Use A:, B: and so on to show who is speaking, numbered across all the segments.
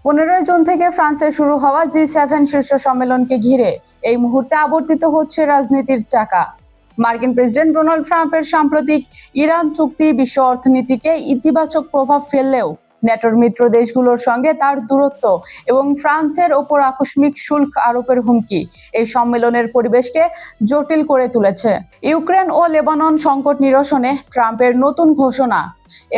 A: 15 June থেকে ফ্রান্সে শুরু হওয়া জি7 শীর্ষ সম্মেলনকে ঘিরে এই মুহূর্তে আবর্তিত হচ্ছে রাজনীতির চাকা। মার্কিন প্রেসিডেন্ট ডোনাল্ড ট্রাম্পের সাম্প্রতিক ইরান চুক্তি বিশ্ব অর্থনীতিকে ইতিবাচক প্রভাব ফেললেও ন্যাটোর মিত্র দেশগুলোর সঙ্গে তার দূরত্ব এবং ফ্রান্সের ওপর আকস্মিক শুল্ক আরোপের হুমকি এই সম্মেলনের পরিবেশকে জটিল করে তুলেছে। ইউক্রেন ও লেবানন সংকট নিরসনে ট্রাম্পের নতুন ঘোষণা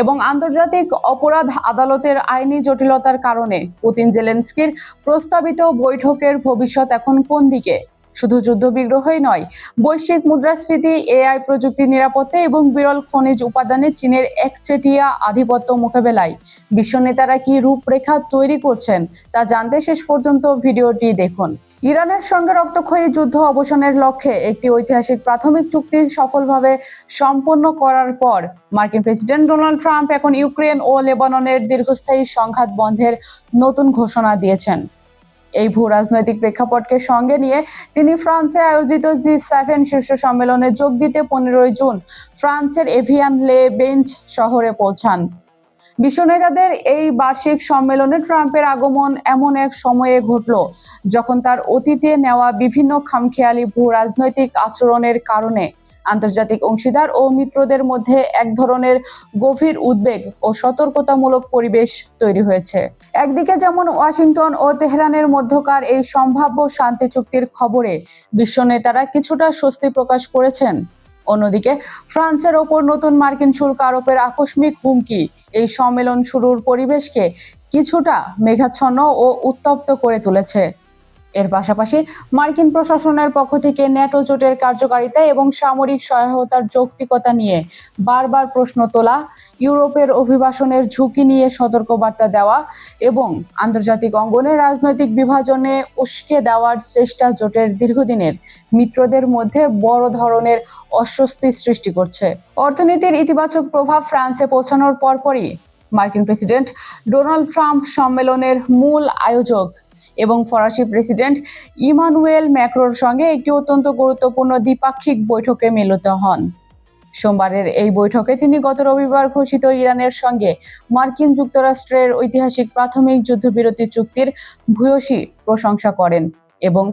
A: এবং আন্তর্জাতিক অপরাধ আদালতের আইনি জটিলতার কারণে পুতিন জেলেনস্কির প্রস্তাবিত বৈঠকের ভবিষ্যৎ এখন কোন দিকে? শুধু যুদ্ধবিগ্রহই নয়, বৈশ্বিক মুদ্রাস্ফীতি, এআই প্রযুক্তি নিরাপত্তা এবং বিরল খনিজ উপাদানে চীনের একচেটিয়া আধিপত্য মোকাবেলায় বিশ্ব নেতারা কি রূপরেখা তৈরি করছেন তা জানতে শেষ পর্যন্ত ভিডিওটি দেখুন। ইরানের সঙ্গে রক্তক্ষয়ী যুদ্ধ অবসানের লক্ষ্যে একটি ঐতিহাসিক প্রাথমিক চুক্তি সফলভাবে সম্পন্ন করার পর মার্কিন প্রেসিডেন্ট ডোনাল্ড ট্রাম্প এখন ইউক্রেন ও লেবাননের দীর্ঘস্থায়ী সংঘাত বন্ধের নতুন ঘোষণা দিয়েছেন। এই ভূ রাজনৈতিক প্রেক্ষাপটকে সঙ্গে নিয়ে তিনি ফ্রান্সে আয়োজিত জি7 শীর্ষ সম্মেলনে যোগ দিতে 15 জুন ফ্রান্সের এভিয়ান লে বেঞ্চ শহরে পৌঁছান। বিশ্ব নেতাদের এই বার্ষিক সম্মেলনে ট্রাম্পের আগমন এমন এক সময়ে ঘটল যখন তার অতীতে নেওয়া বিভিন্ন খামখেয়ালি ভূ রাজনৈতিক আচরণের কারণে আন্তর্জাতিক অংশীদার ও মিত্রদের মধ্যে এক ধরনের গভীর উদ্বেগ ও সতর্কতামূলক পরিবেশ তৈরি হয়েছে। একদিকে যেমন ওয়াশিংটন ও তেহরানের মধ্যকার এই সম্ভাব্য শান্তি চুক্তির খবরে বিশ্ব নেতারা কিছুটা স্বস্তি প্রকাশ করেছেন, অন্যদিকে ফ্রান্সের ওপর নতুন মার্কিন শুল্ক আরোপের আকস্মিক হুমকি এই সম্মেলন শুরুর পরিবেশকে কিছুটা মেঘাচ্ছন্ন ও উত্তপ্ত করে তুলেছে। এর পাশাপাশি মার্কিন প্রশাসনের পক্ষ থেকে ন্যাটো জোটের কার্যকারিতা এবং সামরিক সহায়তার যৌক্তিকতা নিয়ে বারবার প্রশ্ন তোলা, ইউরোপের অভিবাসনের ঝুঁকি নিয়ে সতর্কবার্তা দেওয়া এবং আন্তর্জাতিক অঙ্গনে রাজনৈতিক বিভাজনে উস্কে দেওয়ার চেষ্টা জোটের দীর্ঘদিনের মিত্রদের মধ্যে বড় ধরনের অস্বস্তি সৃষ্টি করছে। অর্থনীতির ইতিবাচক প্রভাব ফ্রান্সে পৌঁছানোর পরপরই মার্কিন প্রেসিডেন্ট ডোনাল্ড ট্রাম্প সম্মেলনের মূল আয়োজক এবং ফরাসি প্রেসিডেন্ট ইমানুয়েল ম্যাক্রোর সঙ্গে একটি অত্যন্ত গুরুত্বপূর্ণ দ্বিপাক্ষিক বৈঠকে মিলিত হন। সোমবারের এই বৈঠকে তিনি গত রবিবার ঘোষিত ইরানের সঙ্গে মার্কিন যুক্তরাষ্ট্রের ঐতিহাসিক প্রাথমিক যুদ্ধবিরতি চুক্তির ভূয়সী প্রশংসা করেন এবং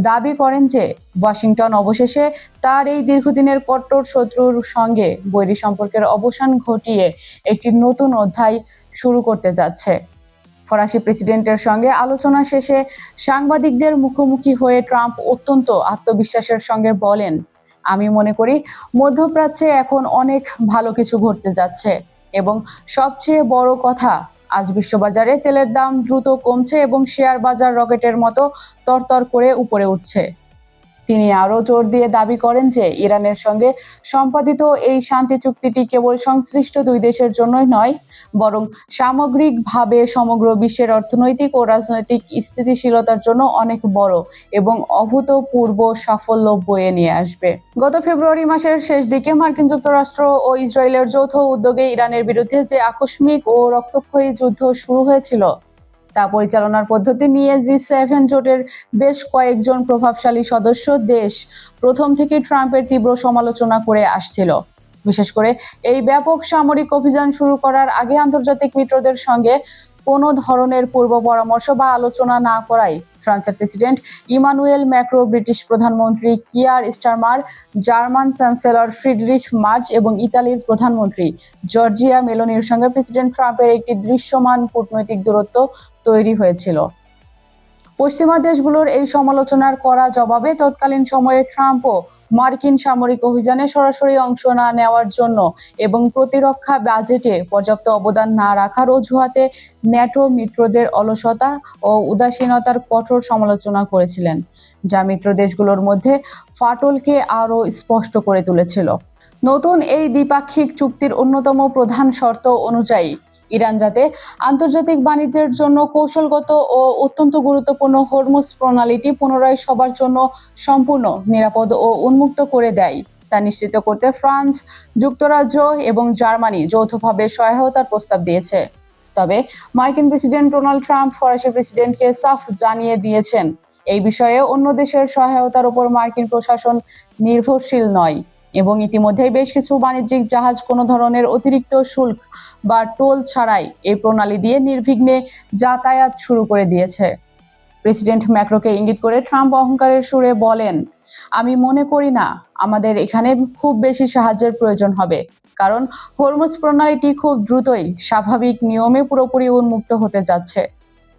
A: দাবি করেন যে ওয়াশিংটন অবশেষে তার এই দীর্ঘদিনের কট্টর শত্রুর সঙ্গে বৈরী সম্পর্কের অবসান ঘটিয়ে একটি নতুন অধ্যায় শুরু করতে যাচ্ছে। ফরাসি প্রেসিডেন্টের সঙ্গে আলোচনা শেষে সাংবাদিকদের মুখোমুখি হয়ে ট্রাম্প অত্যন্ত আত্মবিশ্বাসের সঙ্গে বলেন, আমি মনে করি মধ্যপ্রাচ্যে এখন অনেক ভালো কিছু ঘটতে যাচ্ছে এবং সবচেয়ে বড় কথা, আজ বিশ্ববাজারে তেলের দাম দ্রুত কমছে এবং শেয়ার বাজার রকেটের মতো তরতর করে উপরে উঠছে। তিনি আরও জোর দিয়ে দাবি করেন যে ইরানের সঙ্গে সম্পাদিত এই শান্তি চুক্তিটি কেবল সংশ্লিষ্ট দুই দেশের জন্যই নয়, বরং সামগ্রিকভাবে সমগ্র বিশ্বের অর্থনৈতিক ও রাজনৈতিক স্থিতিশীলতার জন্য অনেক বড় এবং অভূতপূর্ব সাফল্য বয়ে নিয়ে আসবে। গত ফেব্রুয়ারি মাসের শেষ দিকে মার্কিন যুক্তরাষ্ট্র ও ইসরায়েলের যৌথ উদ্যোগে ইরানের বিরুদ্ধে যে আকস্মিক ও রক্তক্ষয়ী যুদ্ধ শুরু হয়েছিল তা পরিচালনার পদ্ধতি নিয়ে জি7 জোটের বেশ কয়েকজন প্রভাবশালী সদস্য দেশ প্রথম থেকে ট্রাম্পের তীব্র সমালোচনা করে আসছিল। বিশেষ করে এই ব্যাপক সামরিক অভিযান শুরু করার আগে আন্তর্জাতিক মিত্রদের সঙ্গে কোনো ধরনের পূর্ব পরামর্শ বা আলোচনা না করায় ফ্রান্সের প্রেসিডেন্ট ইমানুয়েল ম্যাক্রো, ব্রিটিশ প্রধানমন্ত্রী Keir Starmer, German chancellor Friedrich March এবং ইতালির প্রধানমন্ত্রী জর্জিয়া মেলোনির সঙ্গে প্রেসিডেন্ট ট্রাম্পের একটি দৃশ্যমান কূটনৈতিক দূরত্ব তৈরি হয়েছিল। পশ্চিমা দেশগুলোর এই সমালোচনার কড়া জবাবে তৎকালীন সময়ে ট্রাম্পও মার্কিন সামরিক অভিযানে সরাসরি অংশ না নেওয়ার জন্য এবং প্রতিরক্ষা বাজেটে পর্যাপ্ত অবদান না রাখার অজুহাতে ন্যাটো মিত্রদের অলসতা ও উদাসীনতার কঠোর সমালোচনা করেছিলেন, যা মিত্র দেশগুলোর মধ্যে ফাটলকে আরও স্পষ্ট করে তুলেছিল। নতুন এই দ্বিপাক্ষিক চুক্তির অন্যতম প্রধান শর্ত অনুযায়ী ইরান যাতে আন্তর্জাতিক বাণিজ্যের জন্য কৌশলগত ও অত্যন্ত গুরুত্বপূর্ণ হরমুজ প্রণালীটি পুনরায় সবার জন্য সম্পূর্ণ নিরাপদ ও উন্মুক্ত করে দেয় তা নিশ্চিত করতে ফ্রান্স, যুক্তরাজ্য এবং জার্মানি যৌথভাবে সহায়তার প্রস্তাব দিয়েছে। তবে মার্কিন প্রেসিডেন্ট ডোনাল্ড ট্রাম্প ফরাসি প্রেসিডেন্টকে সাফ জানিয়ে দিয়েছেন, এই বিষয়ে অন্য দেশের সহায়তার উপর মার্কিন প্রশাসন নির্ভরশীল নয় এবং ইতিমধ্যেই বেশ কিছু বাণিজ্যিক জাহাজ কোনো ধরনের অতিরিক্ত শুল্ক বা টোল ছাড়াই এই প্রণালী দিয়ে নির্বিঘ্নে যাতায়াত শুরু করে দিয়েছে। প্রেসিডেন্ট ম্যাক্রোকে ইঙ্গিত করে ট্রাম্প অহংকারের সুরে বলেন, আমি মনে করি না আমাদের এখানে খুব বেশি সাহায্যের প্রয়োজন হবে, কারণ হরমুজ প্রণালীটি খুব দ্রুতই স্বাভাবিক নিয়মে পুরোপুরি উন্মুক্ত হতে যাচ্ছে।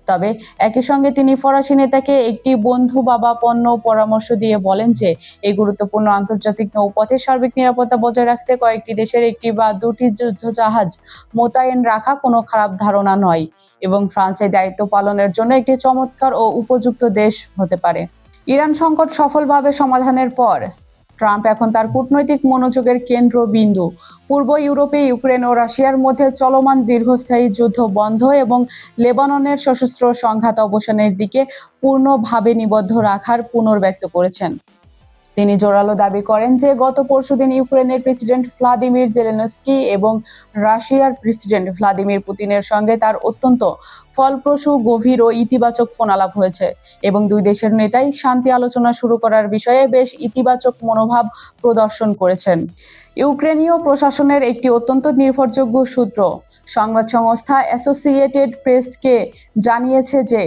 A: তবে একই সঙ্গে তিনি ফরাসি নেতাকে একটি বন্ধু বাবা পণ্য পরামর্শ দিয়ে বলেন যে এই গুরুত্বপূর্ণ আন্তর্জাতিক নৌপথে সার্বিক নিরাপত্তা বজায় রাখতে কয়েকটি দেশের একটি বা দুটি যুদ্ধ জাহাজ মোতায়েন রাখা কোনো খারাপ ধারণা নয় এবং ফ্রান্সের দায়িত্ব পালনের জন্য একটি চমৎকার ও উপযুক্ত দেশ হতে পারে। ইরান সংকট সফলভাবে সমাধানের পর ট্রাম্প এখন তার কূটনৈতিক মনোযোগের কেন্দ্রবিন্দু পূর্ব ইউরোপে ইউক্রেন ও রাশিয়ার মধ্যে চলমান দীর্ঘস্থায়ী যুদ্ধ বন্ধ এবং লেবাননের সশস্ত্র সংঘাত অবসানের দিকে পূর্ণভাবে নিবদ্ধ রাখার পুনর্ব্যক্ত করেছেন। তিনি জোরালো দাবি করেন যে গত পরশুদিন ইউক্রেনের প্রেসিডেন্ট ভ্লাদিমির জেলেনস্কি এবং রাশিয়ার প্রেসিডেন্ট ভ্লাদিমির পুতিনের সঙ্গে তার অত্যন্ত ফলপ্রসূ, গভীর ও ইতিবাচক ফোনালাপ হয়েছে এবং দুই দেশের নেতাই শান্তি আলোচনা শুরু করার বিষয়ে বেশ ইতিবাচক মনোভাব প্রদর্শন করেছেন। ইউক্রেনীয় প্রশাসনের একটি অত্যন্ত নির্ভরযোগ্য সূত্র সংবাদ সংস্থা অ্যাসোসিয়েটেড প্রেসকে জানিয়েছে যে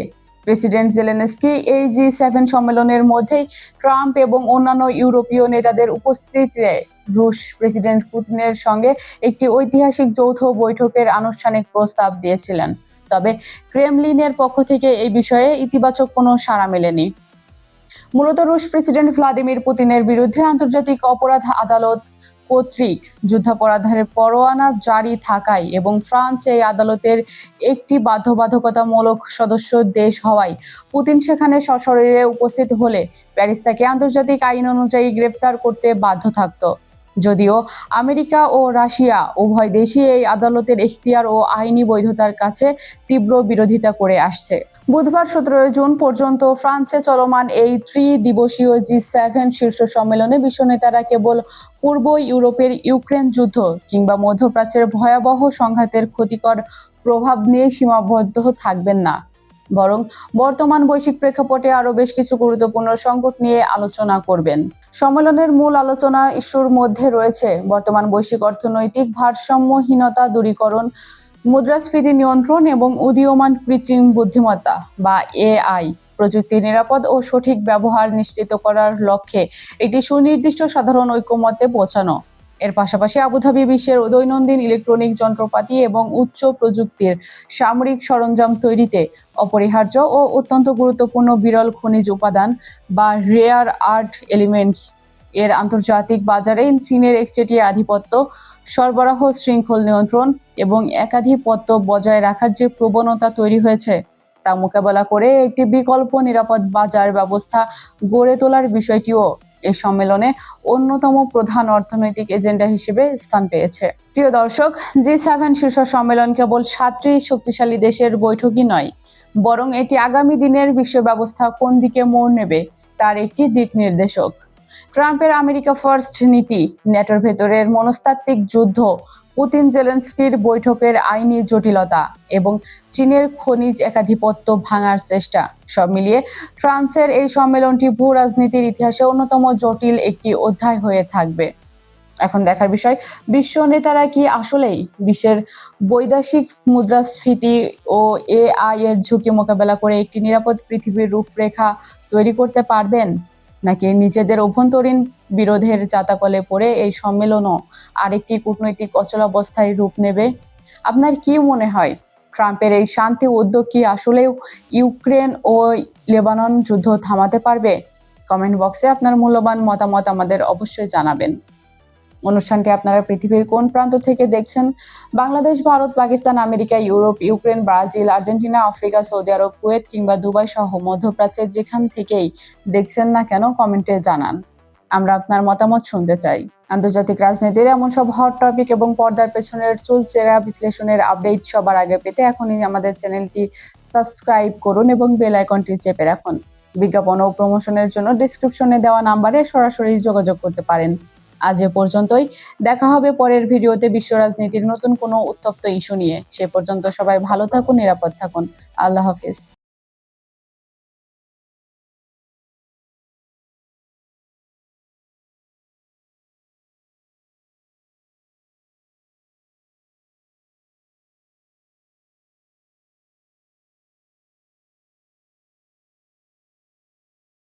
A: প্রেসিডেন্ট জেলেনস্কি এই G7 সম্মেলনের মধ্যেই ট্রাম্প এবং অন্যান্য ইউরোপীয় নেতাদের উপস্থিতিতে রুশ প্রেসিডেন্ট পুতিনের সঙ্গে একটি ঐতিহাসিক যৌথ বৈঠকের আনুষ্ঠানিক প্রস্তাব দিয়েছিলেন। তবে ক্রেমলিনের পক্ষ থেকে এই বিষয়ে ইতিবাচক কোনো সাড়া মেলেনি। মূলত রুশ প্রেসিডেন্ট ভ্লাদিমির পুতিনের বিরুদ্ধে আন্তর্জাতিক অপরাধ আদালত কর্তৃক যুদ্ধাপরাধের পরোয়ানা জারি থাকায় এবং ফ্রান্স এই আদালতের একটি বাধ্যবাধকতামূলক সদস্য দেশ হওয়ায় পুতিন সেখানে সশরীরে উপস্থিত হলে প্যারিস তাকে আন্তর্জাতিক আইন অনুযায়ী গ্রেপ্তার করতে বাধ্য থাকত। যদিও আমেরিকা ও রাশিয়া উভয় দেশই এই আদালতের এখতিয়ার ও আইনি বৈধতার কাছে তীব্র বিরোধিতা করে আসছে। বুধবার 17 জুন পর্যন্ত ফ্রান্সে চলমান এই ত্রিদিবসীয় G7 শীর্ষ সম্মেলনে বিশ্ব নেতারা কেবল পূর্ব ইউরোপের ইউক্রেন যুদ্ধ কিংবা মধ্যপ্রাচ্যের ভয়াবহ সংঘাতের ক্ষতিকর প্রভাব নিয়ে সীমাবদ্ধ থাকবেন না, বরং বর্তমান বৈশ্বিক প্রেক্ষাপটে আরও বেশ কিছু গুরুত্বপূর্ণ সংকট নিয়ে আলোচনা করবেন। সম্মেলনের মূল আলোচনা ইস্যুর মধ্যে রয়েছে বর্তমান বৈশ্বিক অর্থনৈতিক ভারসাম্যহীনতা দূরীকরণ, মুদ্রাস্ফীতি নিয়ন্ত্রণ এবং উদীয়মান কৃত্রিম বুদ্ধিমত্তা বা AI প্রযুক্তির নিরাপদ ও সঠিক ব্যবহার নিশ্চিত করার লক্ষ্যে একটি সুনির্দিষ্ট সাধারণ ঐকমত্যে পৌঁছানো। এর পাশাপাশি আবুধাবি বিশ্বের দৈনন্দিন ইলেকট্রনিক যন্ত্রপাতি এবং উচ্চ প্রযুক্তির সামরিক সরঞ্জাম তৈরিতে অপরিহার্য ও অত্যন্ত গুরুত্বপূর্ণ বিরল খনিজ উপাদান বা রেয়ার আর্থ এলিমেন্টস এর আন্তর্জাতিক বাজারে চীনের একচেটিয়া আধিপত্য, সরবরাহ শৃঙ্খল নিয়ন্ত্রণ এবং একাধিপত্য বজায় রাখার যে প্রবণতা তৈরি হয়েছে তা মোকাবেলা করে একটি বিকল্প নিরাপদ বাজার ব্যবস্থা গড়ে তোলার বিষয়টিও এই সম্মেলনে অন্যতম প্রধান অর্থনৈতিক এজেন্ডা হিসেবে স্থান পেয়েছে। প্রিয় দর্শক, G7 শীর্ষ সম্মেলন কেবল 7টি শক্তিশালী দেশের বৈঠকই নয়, বরং এটি আগামী দিনের বিশ্ব ব্যবস্থা কোন দিকে মোড় নেবে তার একটি দিক নির্দেশক। ট্রাম্পের আমেরিকা ফার্স্ট নীতি, ন্যাটোর ভেতরের মনস্তাত্ত্বিক যুদ্ধ, পুতিন জেলেনস্কির বৈঠকের আইনি জটিলতা এবং চীনের খনিজ একাধিপত্য ভাঙার চেষ্টা, সব মিলিয়ে ফ্রান্সের এই সম্মেলনটি ভূ রাজনীতির ইতিহাসে অন্যতম জটিল একটি অধ্যায় হয়ে থাকবে। এখন দেখার বিষয়, বিশ্ব নেতারা কি আসলেই বিশ্বের বৈদেশিক মুদ্রাস্ফীতি ও AI এর ঝুঁকি মোকাবেলা করে একটি নিরাপদ পৃথিবীর রূপরেখা তৈরি করতে পারবেন, নাকি নিজেদের অভ্যন্তরীণ বিরোধের জাতাকলে পড়ে এই সম্মেলনও আরেকটি কূটনৈতিক অচলাবস্থায় রূপ নেবে? আপনার কি মনে হয়, ট্রাম্পের এই শান্তি উদ্যোগ কি আসলেও ইউক্রেন ও লেবানন যুদ্ধ থামাতে পারবে? কমেন্ট বক্সে আপনার মূল্যবান মতামত আমাদের অবশ্যই জানাবেন। অনুষ্ঠানটি আপনারা পৃথিবীর কোন প্রান্ত থেকে দেখছেন? Bangladesh, Bharat, Pakistan, America, Europe, Ukraine, Brazil, Argentina, Africa, Saudi Arab, Kuwait কিংবা দুবাই সহ মধ্যপ্রাচ্যের যেখান থেকেই দেখছেন না কেন কমেন্টে জানান। আমরা আপনার মতামত শুনতে চাই। আন্তর্জাতিক রাজনীতির এমন সব হট টপিক এবং পর্দার পেছনের চুলচেরা বিশ্লেষণের আপডেট সবার আগে পেতে এখনই আমাদের চ্যানেলটি সাবস্ক্রাইব করুন এবং বেল আইকনটি চেপে রাখুন। বিজ্ঞাপন ও প্রমোশনের জন্য ডেসক্রিপশনে দেওয়া নাম্বারে সরাসরি যোগাযোগ করতে পারেন। আজ এ পর্যন্তই, দেখা হবে পরের ভিডিওতে বিশ্ব রাজনীতির নতুন কোনো উত্তপ্ত ইস্যু নিয়ে। সে পর্যন্ত সবাই ভালো থাকুন, নিরাপদ থাকুন। আল্লাহ হাফিজ।